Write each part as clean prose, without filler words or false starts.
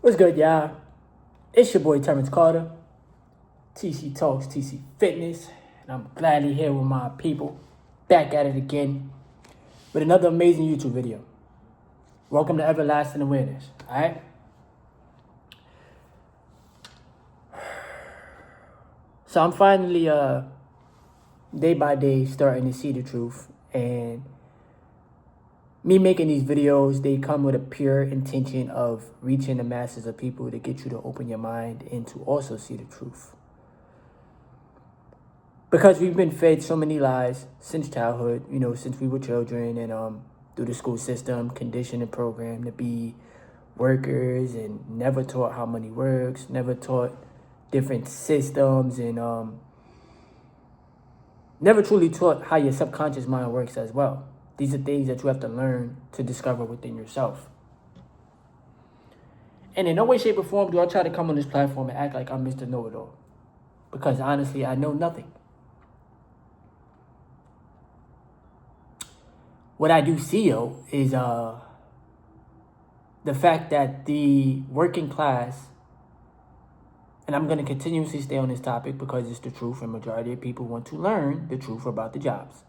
What's good, y'all? It's your boy Terrence Carter, TC Talks, TC Fitness, and I'm gladly here with my people, back at it again with another amazing YouTube video. Welcome to Everlasting Awareness, alright? So I'm finally, day by day, starting to see the truth, and me making these videos, they come with a pure intention of reaching the masses of people to get you to open your mind and to also see the truth. Because we've been fed so many lies since childhood, since we were children, and through the school system, conditioned and programmed to be workers, and never taught how money works, never taught different systems, and never truly taught how your subconscious mind works as well. These are things that you have to learn to discover within yourself. And in no way, shape, or form do I try to come on this platform and act like I'm Mr. Know-It-All. Because honestly, I know nothing. What I do see, though, is the fact that the working class, and I'm going to continuously stay on this topic because it's the truth and majority of people want to learn the truth about the jobs.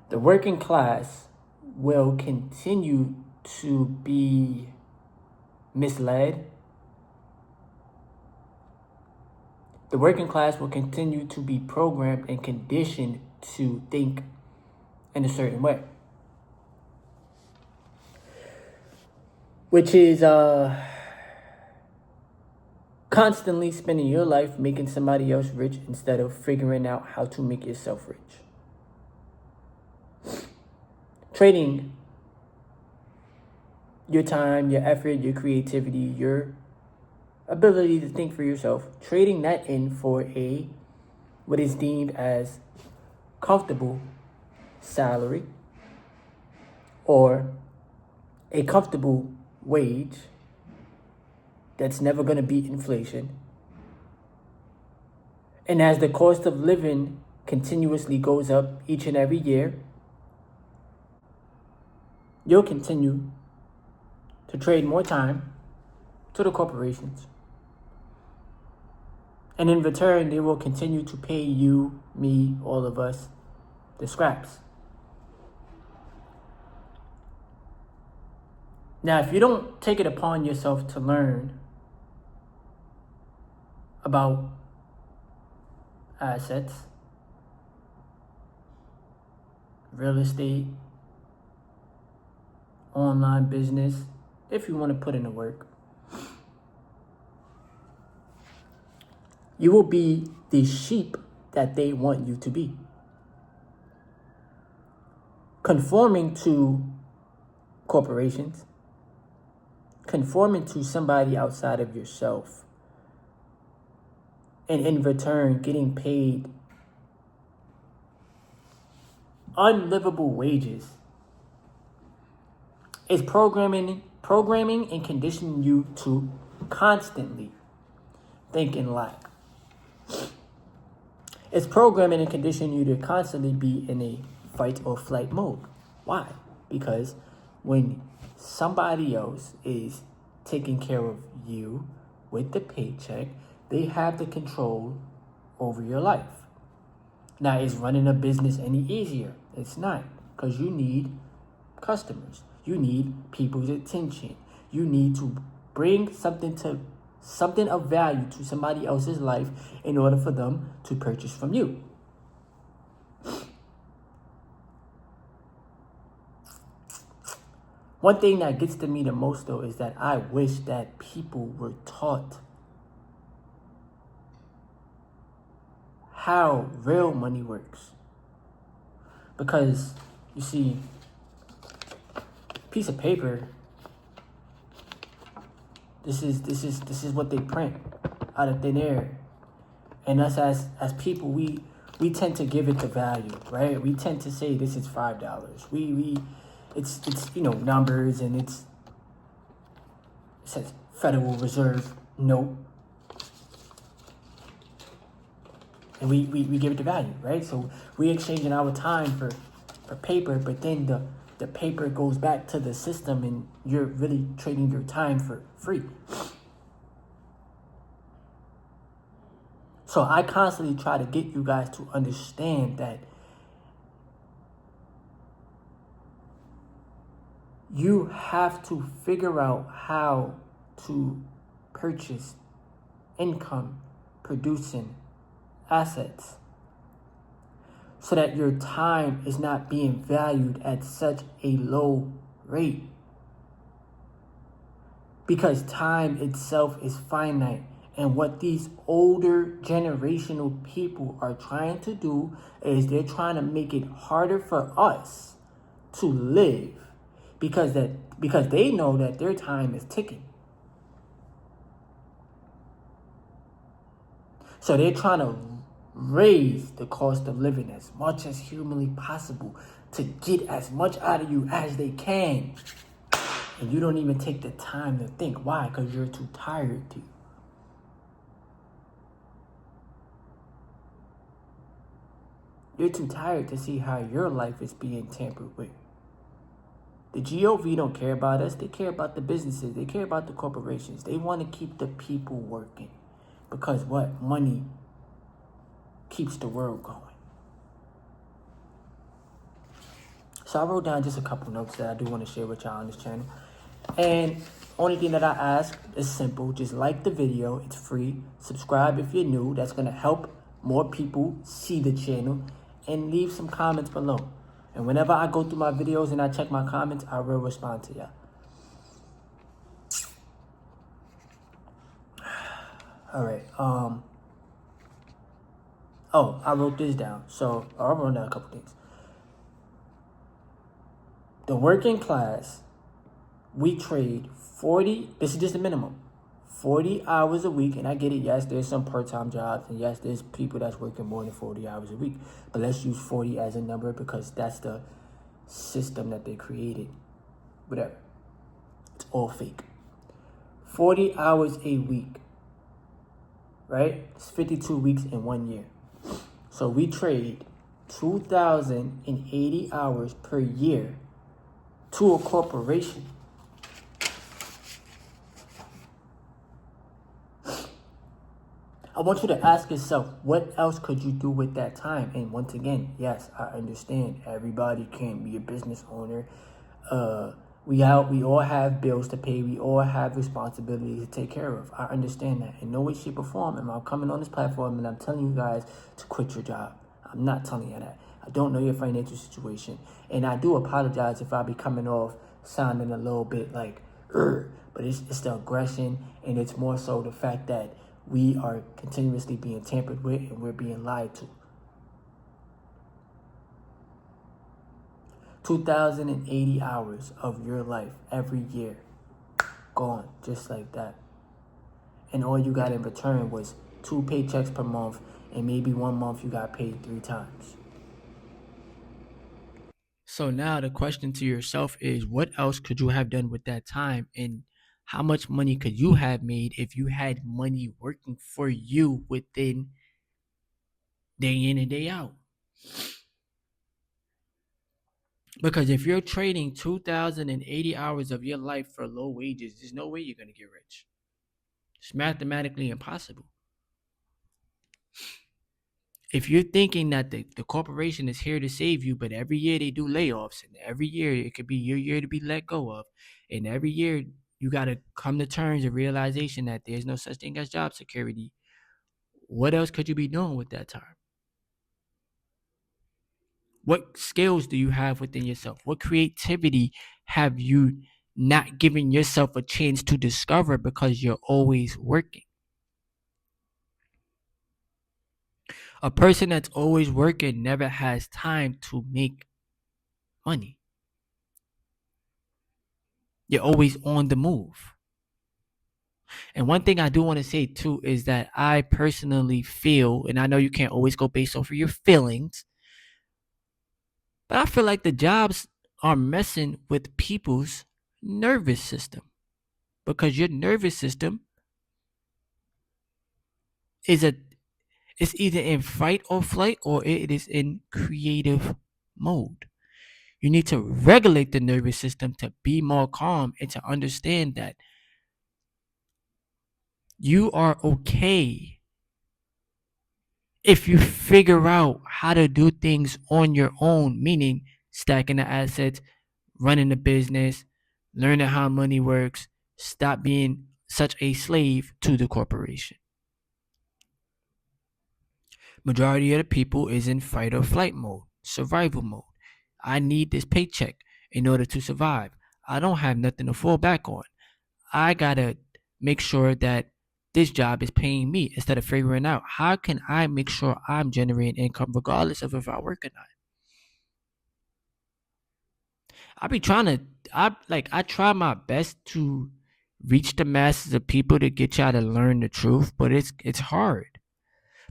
The working class will continue to be misled. The working class will continue to be programmed and conditioned to think in a certain way. Which is constantly spending your life making somebody else rich instead of figuring out how to make yourself rich. Trading your time, your effort, your creativity, your ability to think for yourself, trading that in for what is deemed as comfortable salary or a comfortable wage that's never going to beat inflation. And as the cost of living continuously goes up each and every year, you'll continue to trade more time to the corporations. And in return, they will continue to pay you, me, all of us, the scraps. Now, if you don't take it upon yourself to learn about assets, real estate, online business, if you want to put in the work, you will be the sheep that they want you to be. Conforming to corporations, conforming to somebody outside of yourself, and in return getting paid unlivable wages is programming and conditioning you to constantly think in lack. It's programming and conditioning you to constantly be in a fight or flight mode. Why? Because when somebody else is taking care of you with the paycheck, they have the control over your life. Now, is running a business any easier? It's not, because you need customers. You need people's attention. You need to bring something of value to somebody else's life in order for them to purchase from you. One thing that gets to me the most, though, is that I wish that people were taught how real money works. Because, you see, piece of paper, this is what they print out of thin air. And us as people, we tend to give it the value, right? We tend to say this is $5. It's numbers, and it says Federal Reserve note. And we give it the value, right? So we exchanging our time for paper, but then the the paper goes back to the system and you're really trading your time for free. So I constantly try to get you guys to understand that you have to figure out how to purchase income producing assets so that your time is not being valued at such a low rate. Because time itself is finite. And what these older generational people are trying to do is they're trying to make it harder for us to live because they know that their time is ticking. So they're trying to raise the cost of living as much as humanly possible to get as much out of you as they can. And you don't even take the time to think. Why? Because you're too tired to. You're too tired to see how your life is being tampered with. The GOV don't care about us. They care about the businesses. They care about the corporations. They want to keep the people working. Because what? Money keeps the world going. So I wrote down just a couple notes that I do want to share with y'all on this channel. And only thing that I ask is simple. Just like the video. It's free. Subscribe if you're new. That's going to help more people see the channel. And leave some comments below. And whenever I go through my videos and I check my comments, I will respond to y'all. All right. Oh, I wrote this down. So I wrote down a couple things. The working class, we trade 40. This is just the minimum. 40 hours a week, and I get it, yes, there's some part-time jobs, and yes, there's people that's working more than 40 hours a week, but let's use 40 as a number because that's the system that they created. Whatever. It's all fake. 40 hours a week, right? It's 52 weeks in 1 year. So we trade 2,080 hours per year to a corporation. I want you to ask yourself, what else could you do with that time? And once again, yes, I understand everybody can't be a business owner. We all have bills to pay. We all have responsibilities to take care of. I understand that. In no way, shape, or form am I coming on this platform and I'm telling you guys to quit your job. I'm not telling you that. I don't know your financial situation. And I do apologize if I be coming off sounding a little bit like, but it's the aggression, and it's more so the fact that we are continuously being tampered with and we're being lied to. 2,080 hours of your life every year gone just like that. And all you got in return was 2 paychecks per month, and maybe 1 month you got paid 3 times. So now the question to yourself is, what else could you have done with that time? And how much money could you have made if you had money working for you within day in and day out? Because if you're trading 2,080 hours of your life for low wages, there's no way you're going to get rich. It's mathematically impossible. If you're thinking that the corporation is here to save you, but every year they do layoffs, and every year it could be your year to be let go of, and every year you got to come to terms and realization that there's no such thing as job security, what else could you be doing with that time? What skills do you have within yourself? What creativity have you not given yourself a chance to discover because you're always working? A person that's always working never has time to make money. You're always on the move. And one thing I do want to say too is that I personally feel, and I know you can't always go based off of your feelings, but I feel like the jobs are messing with people's nervous system, because your nervous system it's either in fight or flight, or it is in creative mode. You need to regulate the nervous system to be more calm and to understand that you are okay if you figure out how to do things on your own, meaning stacking the assets, running the business, learning how money works, stop being such a slave to the corporation. Majority of the people is in fight or flight mode, survival mode. I need this paycheck in order to survive. I don't have nothing to fall back on. I gotta make sure that this job is paying me instead of figuring out how can I make sure I'm generating income regardless of if I work or not. I be trying to I try my best to reach the masses of people to get y'all to learn the truth, but it's hard.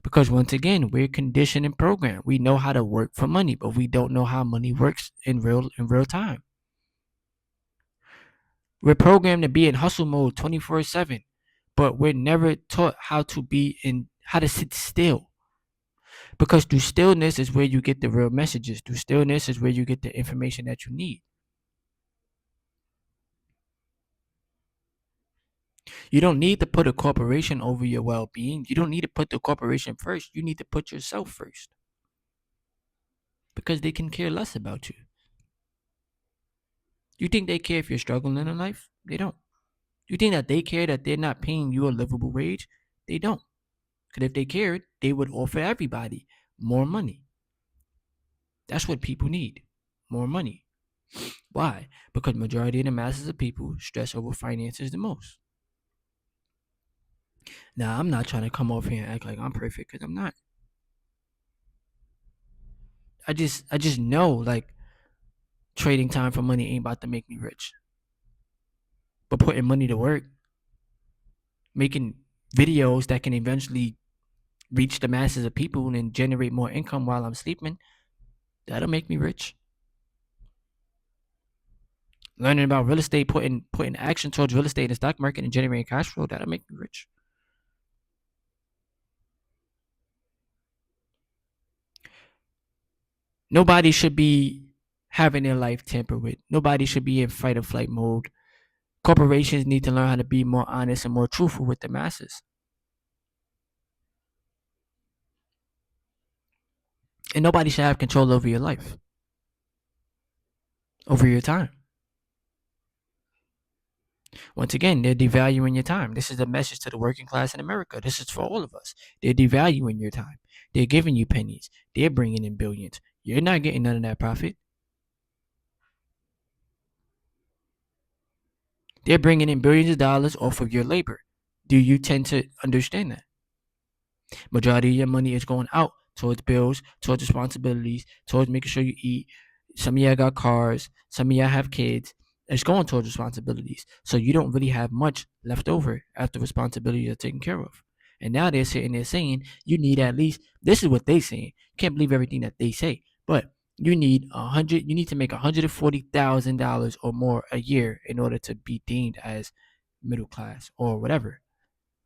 Because once again, we're conditioned and programmed. We know how to work for money, but we don't know how money works in real time. We're programmed to be in hustle mode 24/7, but we're never taught how to sit still. Because through stillness is where you get the real messages. Through stillness is where you get the information that you need. You don't need to put a corporation over your well-being. You don't need to put the corporation first. You need to put yourself first. Because they can care less about you. You think they care if you're struggling in life? They don't. You think that they care that they're not paying you a livable wage? They don't. Because if they cared, they would offer everybody more money. That's what people need. More money. Why? Because majority of the masses of people stress over finances the most. Now, I'm not trying to come off here and act like I'm perfect because I'm not. I just know like trading time for money ain't about to make me rich. But putting money to work, making videos that can eventually reach the masses of people and generate more income while I'm sleeping, that'll make me rich. Learning about real estate, putting action towards real estate and stock market and generating cash flow, that'll make me rich. Nobody should be having their life tampered with. Nobody should be in fight or flight mode. Corporations need to learn how to be more honest and more truthful with the masses. And nobody should have control over your life, over your time. Once again, they're devaluing your time. This is a message to the working class in America. This is for all of us. They're devaluing your time. They're giving you pennies. They're bringing in billions. You're not getting none of that profit. They're bringing in billions of dollars off of your labor. Do you tend to understand that? Majority of your money is going out towards bills, towards responsibilities, towards making sure you eat. Some of y'all got cars. Some of y'all have kids. It's going towards responsibilities. So you don't really have much left over after responsibilities are taken care of. And now they're sitting there saying you need at least, this is what they saying. Can't believe everything that they say. But you need you need to make $140,000 or more a year in order to be deemed as middle class or whatever.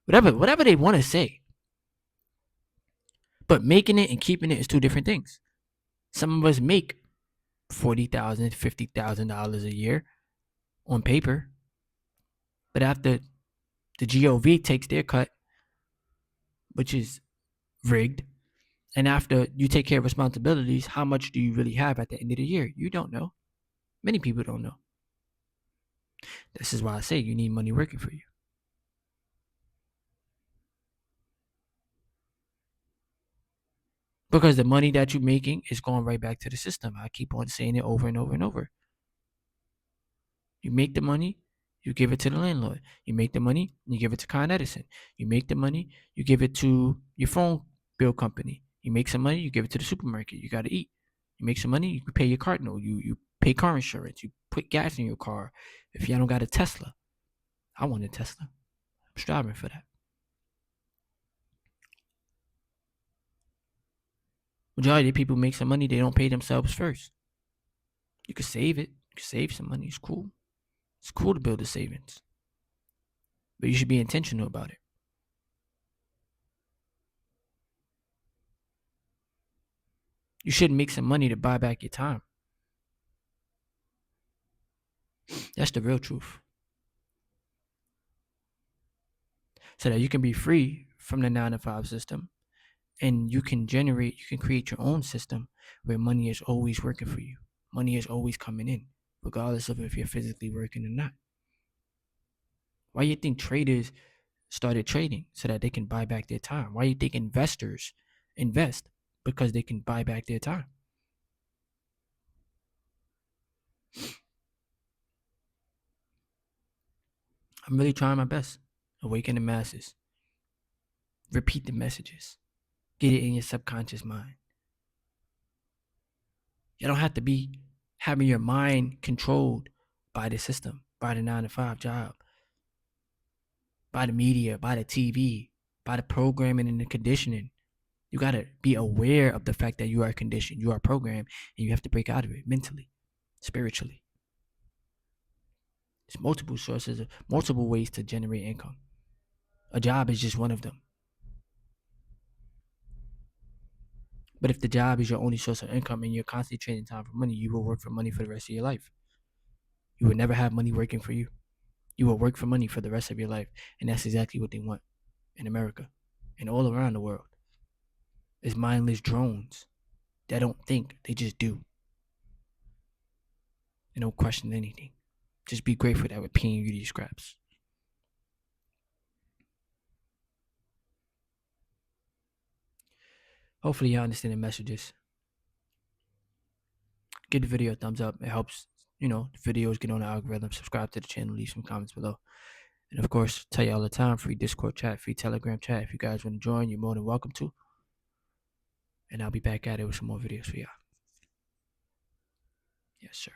Whatever they want to say. But making it and keeping it is two different things. Some of us make $40,000, $50,000 a year on paper, but after the GOV takes their cut, which is rigged, and after you take care of responsibilities, how much do you really have at the end of the year? You don't know. Many people don't know. This is why I say you need money working for you. Because the money that you're making is going right back to the system. I keep on saying it over and over and over. You make the money, you give it to the landlord. You make the money, you give it to Con Edison. You make the money, you give it to your phone bill company. You make some money, you give it to the supermarket. You got to eat. You make some money, you pay your car note. You pay car insurance. You put gas in your car. If you don't got a Tesla, I want a Tesla. I'm striving for that. Majority of people make some money, they don't pay themselves first. You could save it. You could save some money. It's cool. It's cool to build a savings. But you should be intentional about it. You shouldn't make some money to buy back your time. That's the real truth. So that you can be free from the 9 to 5 system, and you can create your own system where money is always working for you. Money is always coming in, regardless of if you're physically working or not. Why do you think traders started trading? So that they can buy back their time. Why do you think investors invest? Because they can buy back their time. I'm really trying my best. Awaken the masses. Repeat the messages. Get it in your subconscious mind. You don't have to be having your mind controlled by the system, by the 9 to 5 job, by the media, by the TV, by the programming and the conditioning. You got to be aware of the fact that you are conditioned, you are programmed, and you have to break out of it mentally, spiritually. There's multiple sources, multiple ways to generate income. A job is just one of them. But if the job is your only source of income and you're constantly trading time for money, you will work for money for the rest of your life. You will never have money working for you. You will work for money for the rest of your life. And that's exactly what they want in America and all around the world. It's mindless drones that don't think, they just do. They don't question anything. Just be grateful that we're paying you these scraps. Hopefully y'all understand the messages. Give the video a thumbs up. It helps, the videos get on the algorithm. Subscribe to the channel. Leave some comments below. And of course, tell you all the time, free Discord chat, free Telegram chat. If you guys want to join, you're more than welcome to. And I'll be back at it with some more videos for y'all. Yes, sir.